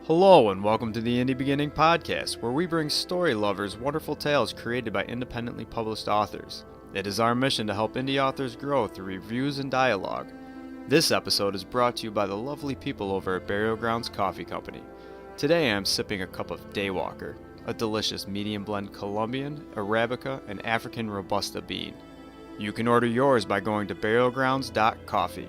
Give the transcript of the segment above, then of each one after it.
Hello and welcome to the Indie Beginning Podcast, where we bring story lovers wonderful tales created by independently published authors. It is our mission to help indie authors grow through reviews and dialogue. This episode is brought to you by the lovely people over at Burial Grounds Coffee Company. Today I am sipping a cup of Daywalker, a delicious medium blend Colombian, Arabica, and African Robusta bean. You can order yours by going to burialgrounds.coffee.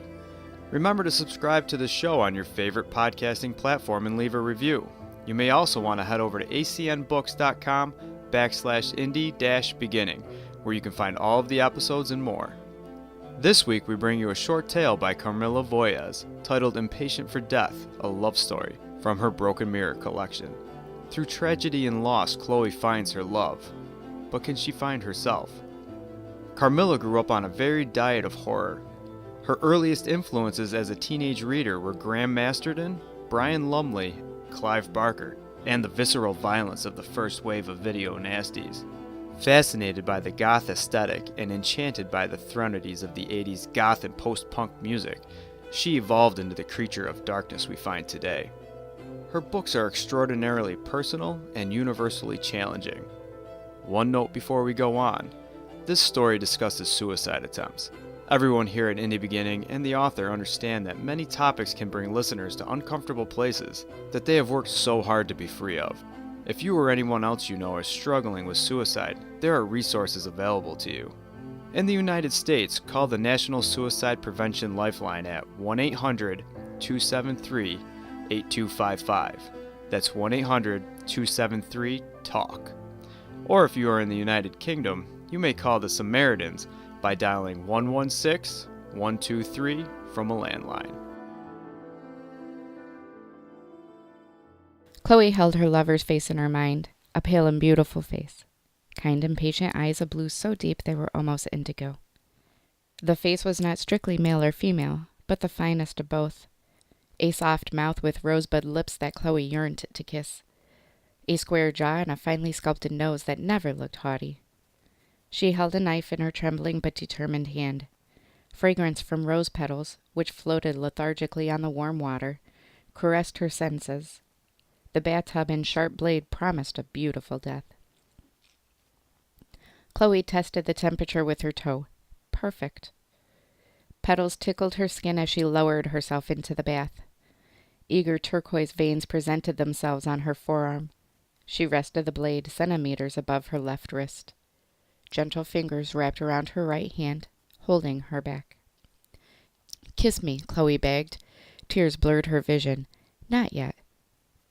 Remember to subscribe to the show on your favorite podcasting platform and leave a review. You may also want to head over to acnbooks.com/indie-beginning, where you can find all of the episodes and more. This week we bring you a short tale by Camila Voyes, titled Impatient for Death, a love story, from her Broken Mirror collection. Through tragedy and loss, Chloe finds her love. But can she find herself? Camila grew up on a varied diet of horror. Her earliest influences as a teenage reader were Graham Masterton, Brian Lumley, Clive Barker, and the visceral violence of the first wave of video nasties. Fascinated by the goth aesthetic and enchanted by the threnodies of the 80s goth and post-punk music, she evolved into the creature of darkness we find today. Her books are extraordinarily personal and universally challenging. One note before we go on: this story discusses suicide attempts. Everyone here at Indie Beginning and the author understand that many topics can bring listeners to uncomfortable places that they have worked so hard to be free of. If you or anyone else you know is struggling with suicide, there are resources available to you. In the United States, call the National Suicide Prevention Lifeline at 1-800-273-8255. That's 1-800-273-TALK. Or if you are in the United Kingdom, you may call the Samaritans by dialing 116-123 from a landline. Chloe held her lover's face in her mind, a pale and beautiful face. Kind and patient eyes of blue so deep they were almost indigo. The face was not strictly male or female, but the finest of both. A soft mouth with rosebud lips that Chloe yearned to kiss. A square jaw and a finely sculpted nose that never looked haughty. She held a knife in her trembling but determined hand. Fragrance from rose petals, which floated lethargically on the warm water, caressed her senses. The bathtub and sharp blade promised a beautiful death. Chloe tested the temperature with her toe. Perfect. Petals tickled her skin as she lowered herself into the bath. Eager turquoise veins presented themselves on her forearm. She rested the blade centimeters above her left wrist. Gentle fingers wrapped around her right hand, holding her back. "Kiss me," Chloe begged. Tears blurred her vision. "Not yet.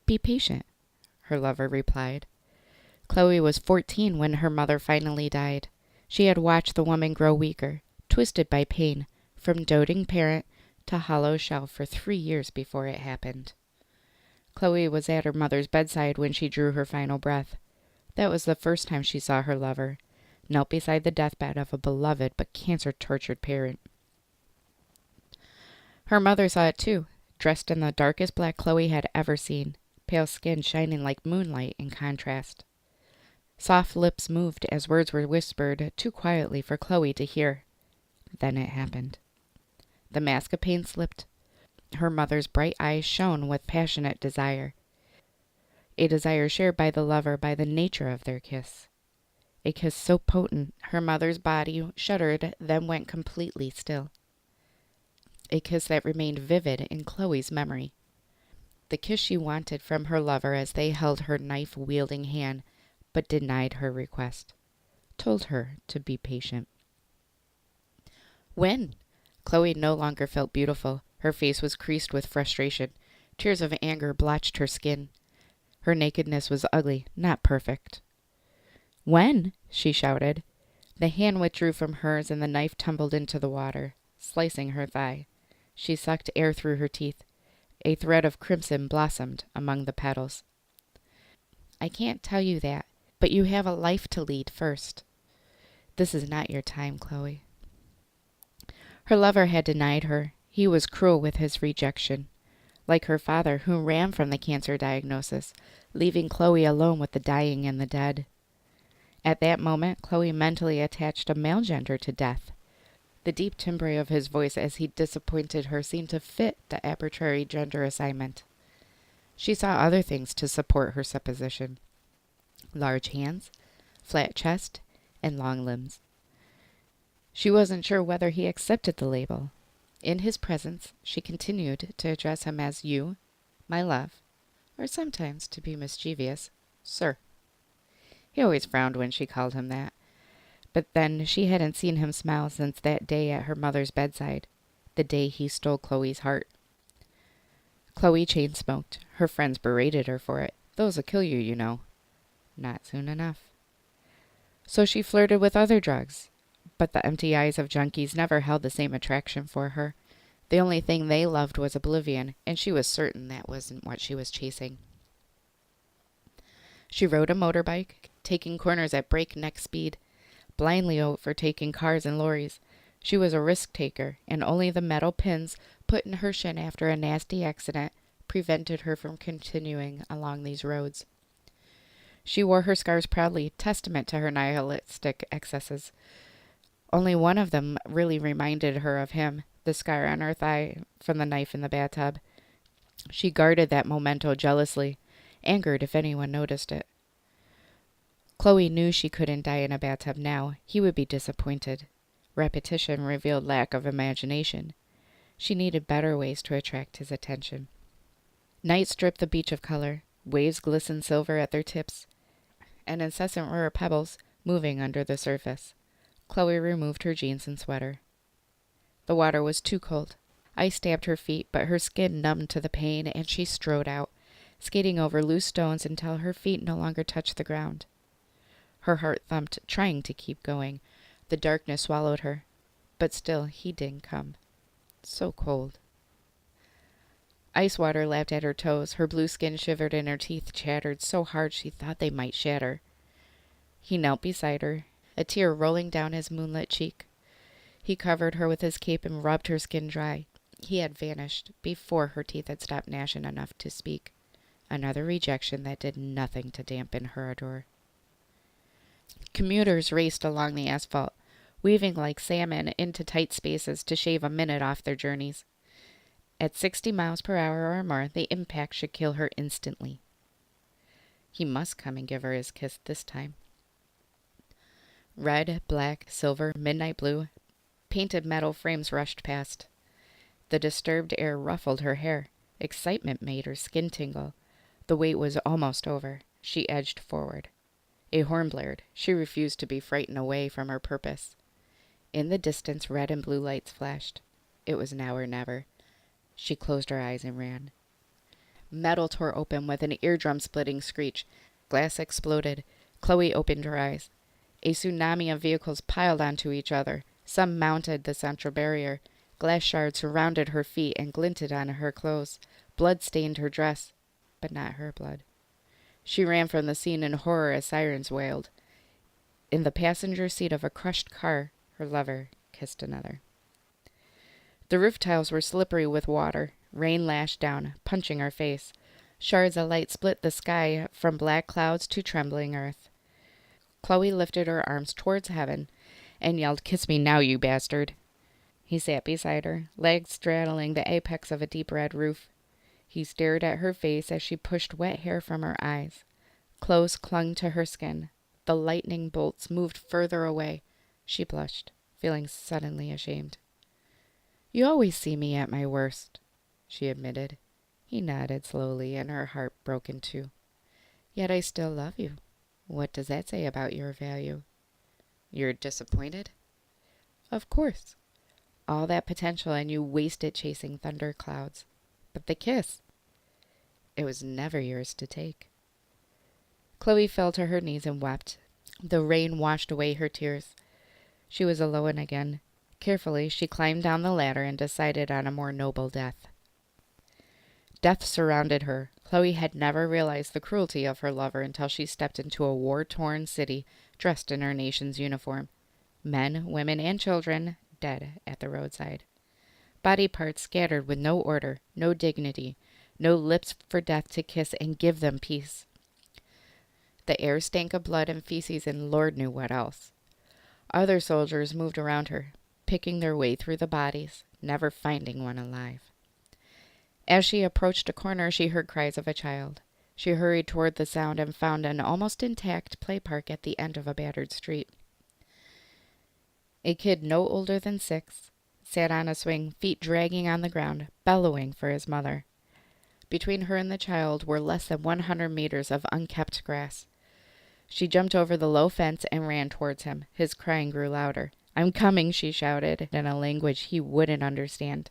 Be patient," her lover replied. Chloe was 14 when her mother finally died. She had watched the woman grow weaker, twisted by pain, from doting parent to hollow shell for 3 years before it happened. Chloe was at her mother's bedside when she drew her final breath. That was the first time she saw her lover, knelt beside the deathbed of a beloved but cancer-tortured parent. Her mother saw it too, dressed in the darkest black Chloe had ever seen, pale skin shining like moonlight in contrast. Soft lips moved as words were whispered too quietly for Chloe to hear. Then it happened. The mask of pain slipped. Her mother's bright eyes shone with passionate desire, a desire shared by the lover by the nature of their kiss. A kiss so potent, her mother's body shuddered, then went completely still. A kiss that remained vivid in Chloe's memory. The kiss she wanted from her lover as they held her knife-wielding hand, but denied her request. Told her to be patient. When? Chloe no longer felt beautiful. Her face was creased with frustration. Tears of anger blotched her skin. Her nakedness was ugly, not perfect. "When?" she shouted. The hand withdrew from hers and the knife tumbled into the water, slicing her thigh. She sucked air through her teeth. A thread of crimson blossomed among the petals. "I can't tell you that, but you have a life to lead first. This is not your time, Chloe." Her lover had denied her. He was cruel with his rejection. Like her father, who ran from the cancer diagnosis, leaving Chloe alone with the dying and the dead. At that moment, Chloe mentally attached a male gender to death. The deep timbre of his voice as he disappointed her seemed to fit the arbitrary gender assignment. She saw other things to support her supposition: large hands, flat chest, and long limbs. She wasn't sure whether he accepted the label. In his presence, she continued to address him as you, my love, or sometimes, to be mischievous, sir. He always frowned when she called him that, but then she hadn't seen him smile since that day at her mother's bedside, the day he stole Chloe's heart. Chloe chain-smoked. Her friends berated her for it. Those'll kill you, you know. Not soon enough. So she flirted with other drugs, but the empty eyes of junkies never held the same attraction for her. The only thing they loved was oblivion, and she was certain that wasn't what she was chasing. She rode a motorbike, taking corners at breakneck speed, blindly overtaking cars and lorries. She was a risk-taker, and only the metal pins put in her shin after a nasty accident prevented her from continuing along these roads. She wore her scars proudly, testament to her nihilistic excesses. Only one of them really reminded her of him, the scar on her thigh from the knife in the bathtub. She guarded that memento jealously, angered if anyone noticed it. Chloe knew she couldn't die in a bathtub now. He would be disappointed. Repetition revealed lack of imagination. She needed better ways to attract his attention. Night stripped the beach of color. Waves glistened silver at their tips. An incessant roar of pebbles moving under the surface. Chloe removed her jeans and sweater. The water was too cold. Ice stabbed her feet, but her skin numbed to the pain, and she strode out, skating over loose stones until her feet no longer touched the ground. Her heart thumped, trying to keep going. The darkness swallowed her, but still he didn't come. So cold. Ice water lapped at her toes. Her blue skin shivered and her teeth chattered so hard she thought they might shatter. He knelt beside her, a tear rolling down his moonlit cheek. He covered her with his cape and rubbed her skin dry. He had vanished before her teeth had stopped gnashing enough to speak. Another rejection that did nothing to dampen her ardor. Commuters raced along the asphalt, weaving like salmon into tight spaces to shave a minute off their journeys. At 60 miles per hour or more, the impact should kill her instantly. He must come and give her his kiss this time. Red, black, silver, midnight blue, painted metal frames rushed past. The disturbed air ruffled her hair. Excitement made her skin tingle. The wait was almost over. She edged forward. A horn blared. She refused to be frightened away from her purpose. In the distance, red and blue lights flashed. It was now or never. She closed her eyes and ran. Metal tore open with an eardrum-splitting screech. Glass exploded. Chloe opened her eyes. A tsunami of vehicles piled onto each other. Some mounted the central barrier. Glass shards surrounded her feet and glinted on her clothes. Blood stained her dress, but not her blood. She ran from the scene in horror as sirens wailed. In the passenger seat of a crushed car, her lover kissed another. The roof tiles were slippery with water. Rain lashed down, punching her face. Shards of light split the sky from black clouds to trembling earth. Chloe lifted her arms towards heaven and yelled, "Kiss me now, you bastard." He sat beside her, legs straddling the apex of a deep red roof. He stared at her face as she pushed wet hair from her eyes. Clothes clung to her skin. The lightning bolts moved further away. She blushed, feeling suddenly ashamed. "You always see me at my worst," she admitted. He nodded slowly, and her heart broke in two. "Yet I still love you. What does that say about your value?" "You're disappointed?" "Of course. All that potential and you waste it chasing thunder clouds. But the kiss, it was never yours to take." Chloe fell to her knees and wept. The rain washed away her tears. She was alone again. Carefully, she climbed down the ladder and decided on a more noble death. Death surrounded her. Chloe had never realized the cruelty of her lover until she stepped into a war-torn city dressed in her nation's uniform. Men, women, and children dead at the roadside. Body parts scattered with no order, no dignity, no lips for death to kiss and give them peace. The air stank of blood and feces, and Lord knew what else. Other soldiers moved around her, picking their way through the bodies, never finding one alive. As she approached a corner, she heard cries of a child. She hurried toward the sound and found an almost intact play park at the end of a battered street. A kid no older than 6 sat on a swing, feet dragging on the ground, bellowing for his mother. Between her and the child were less than 100 meters of unkept grass. She jumped over the low fence and ran towards him. His crying grew louder. "I'm coming," she shouted, in a language he wouldn't understand,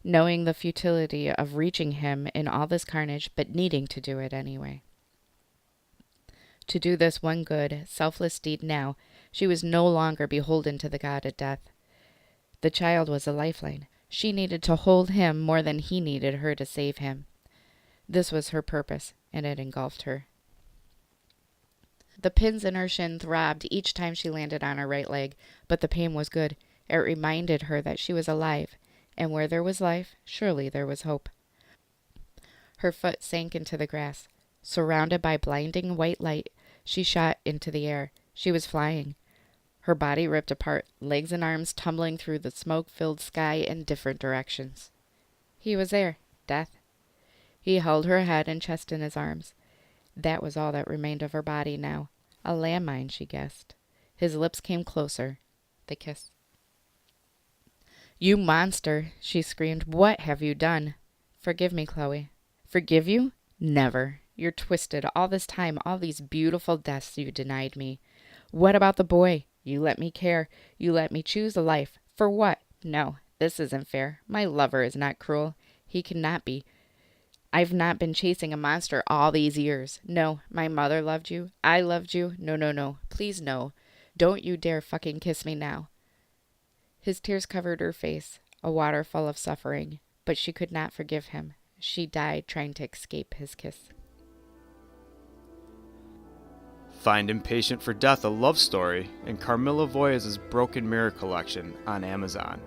knowing the futility of reaching him in all this carnage, but needing to do it anyway. To do this one good, selfless deed now, she was no longer beholden to the god of death. The child was a lifeline. She needed to hold him more than he needed her to save him. This was her purpose, and it engulfed her. The pins in her shin throbbed each time she landed on her right leg, but the pain was good. It reminded her that she was alive, and where there was life, surely there was hope. Her foot sank into the grass. Surrounded by blinding white light, she shot into the air. She was flying. Her body ripped apart, legs and arms tumbling through the smoke-filled sky in different directions. He was there, Death. He held her head and chest in his arms. That was all that remained of her body now. A landmine, she guessed. His lips came closer. The kiss. "You monster," she screamed. "What have you done?" "Forgive me, Chloe." "Forgive you? Never. You're twisted. All this time, all these beautiful deaths you denied me. What about the boy? You let me care. You let me choose a life. For what? No, this isn't fair. My lover is not cruel. He cannot be. I've not been chasing a monster all these years. No, my mother loved you. I loved you. No, no, no. Please, no. Don't you dare fucking kiss me now." His tears covered her face, a waterfall of suffering, but she could not forgive him. She died trying to escape his kiss. Find Impatient for Death, a love story, in Carmilla Voyes' Broken Mirror collection on Amazon.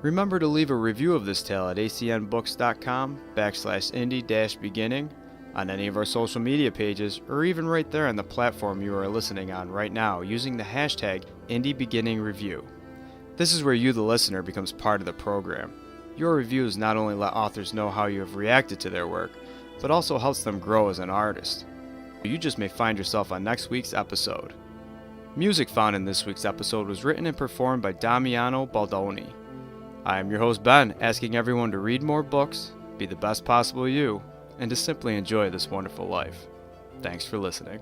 Remember to leave a review of this tale at acnbooks.com/indie-beginning, on any of our social media pages, or even right there on the platform you are listening on right now using the hashtag IndieBeginningReview. This is where you, the listener, becomes part of the program. Your reviews not only let authors know how you have reacted to their work, but also helps them grow as an artist. You just may find yourself on next week's episode. Music found in this week's episode was written and performed by Damiano Baldoni. I am your host Ben, asking everyone to read more books, be the best possible you, and to simply enjoy this wonderful life. Thanks for listening.